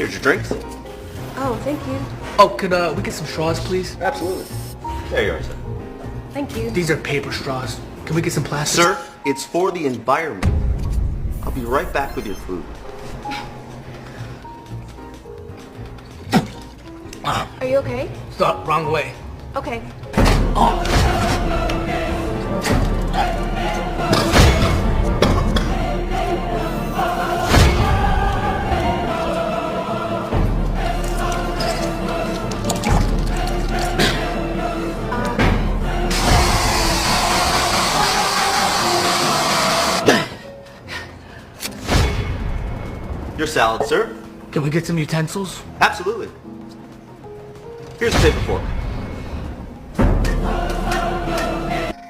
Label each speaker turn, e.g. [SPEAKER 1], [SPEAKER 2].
[SPEAKER 1] Here's your drinks.
[SPEAKER 2] Oh, thank you.
[SPEAKER 3] Oh, could we get some straws, please?
[SPEAKER 1] Absolutely. There you are, sir.
[SPEAKER 2] Thank you.
[SPEAKER 3] These are paper straws. Can we get some plastic?
[SPEAKER 1] Sir, it's for the environment. I'll be right back with your food.
[SPEAKER 2] Are you okay?
[SPEAKER 3] Stop, wrong way.
[SPEAKER 2] Okay.
[SPEAKER 1] Your salad, sir.
[SPEAKER 3] Can we get some utensils?
[SPEAKER 1] Absolutely. Here's a paper fork.